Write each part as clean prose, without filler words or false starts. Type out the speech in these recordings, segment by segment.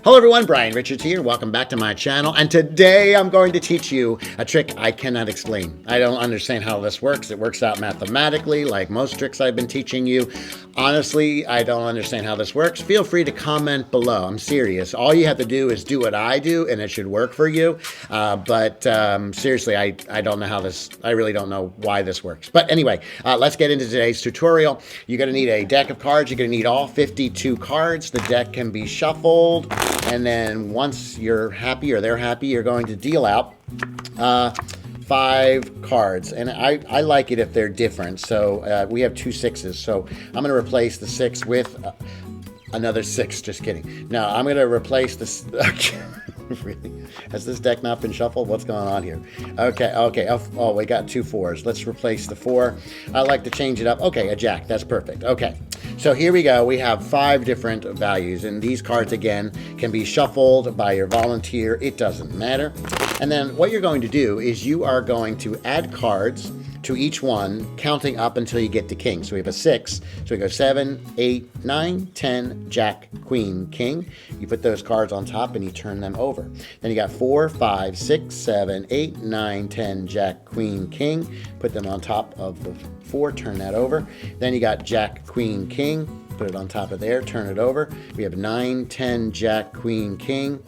Hello everyone, Brian Richards here. Welcome back to my channel. And today I'm going to teach you a trick I cannot explain. I don't understand how this works. It works out mathematically like most tricks I've been teaching you. Honestly, I don't understand how this works. Feel free to comment below. I'm serious. All you have to do is do what I do and it should work for you. Seriously, I don't know how this, I really don't know why this works. But anyway, let's get into today's tutorial. You're going to need a deck of cards. You're going to need all 52 cards. The deck can be shuffled. And then once you're happy or they're happy, you're going to deal out 5 cards. And I like it if they're different. So we have 2 6s. So I'm going to replace the 6 with another 6. Just kidding. No, I'm going to replace this. Really? Has this deck not been shuffled? What's going on here? Okay. Oh, we got 2 4s. Let's replace the 4. I like to change it up. Okay, a jack. That's perfect. Okay. So here we go. We have 5 different values, and these cards again can be shuffled by your volunteer. It doesn't matter. And then what you're going to do is you are going to add cards to each one, counting up until you get to king. So we have a 6. So we go 7, 8, 9, 10, jack, queen, king. You put those cards on top and you turn them over. Then you got 4, 5, 6, 7, 8, 9, 10, jack, queen, king. Put them on top of the 4, turn that over. Then you got jack, queen, king. Put it on top of there, turn it over. We have 9, 10, jack, queen, king.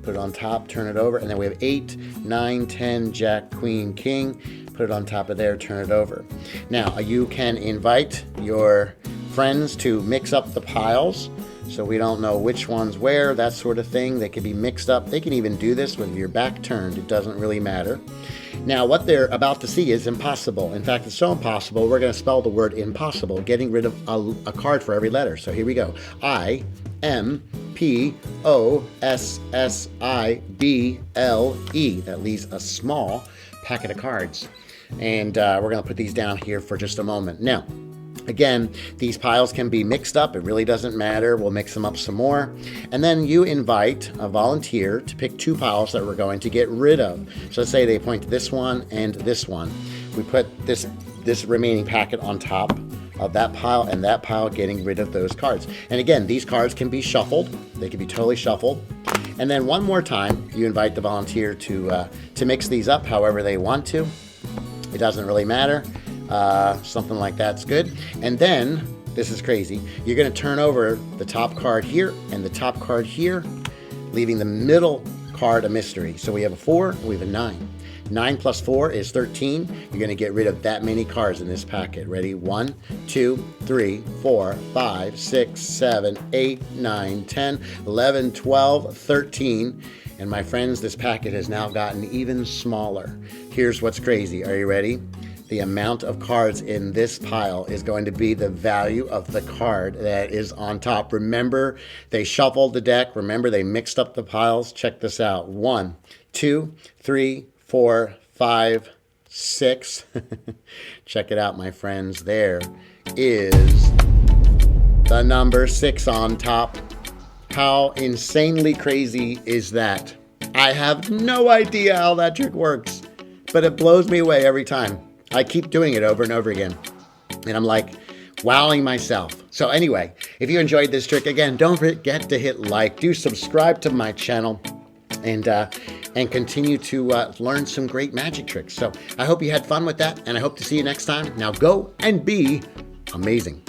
Put it on top, turn it over. And then we have 8, 9, 10, jack, queen, king. Put it on top of there, turn it over. Now, you can invite your friends to mix up the piles so we don't know which one's where, that sort of thing. They can be mixed up. They can even do this with your back turned. It doesn't really matter. Now, what they're about to see is impossible. In fact, it's so impossible, we're going to spell the word impossible, getting rid of a card for every letter. So here we go. I-M-P-O-S-S-I-B-L-E. That leaves a small packet of cards. And we're going to put these down here for just a moment. Now, again, these piles can be mixed up. It really doesn't matter. We'll mix them up some more. And then you invite a volunteer to pick 2 piles that we're going to get rid of. So let's say they point to this one and this one. We put this remaining packet on top of that pile and that pile, getting rid of those cards. And again, these cards can be shuffled. They can be totally shuffled. And then one more time, you invite the volunteer to mix these up however they want to. It doesn't really matter. Something like that's good. And then, this is crazy, you're going to turn over the top card here and the top card here, leaving the middle card a mystery. So we have a 4, we have a 9. 9 plus 4 is 13. You're going to get rid of that many cards in this packet. Ready? 1, 2, 3, 4, 5, 6, 7, 8, 9, 10, 11, 12, 13. And my friends, this packet has now gotten even smaller. Here's what's crazy. Are you ready? The amount of cards in this pile is going to be the value of the card that is on top. Remember, they shuffled the deck. Remember, they mixed up the piles. Check this out. 1, 2, 3, 4, 5, 6. Check it out, my friends. There is the number 6 on top. How insanely crazy is that? I have no idea how that trick works, but it blows me away every time. I keep doing it over and over again, and I'm like wowing myself. So anyway, if you enjoyed this trick, again, don't forget to hit like, do subscribe to my channel, and continue to learn some great magic tricks. So I hope you had fun with that, and I hope to see you next time. Now go and be amazing.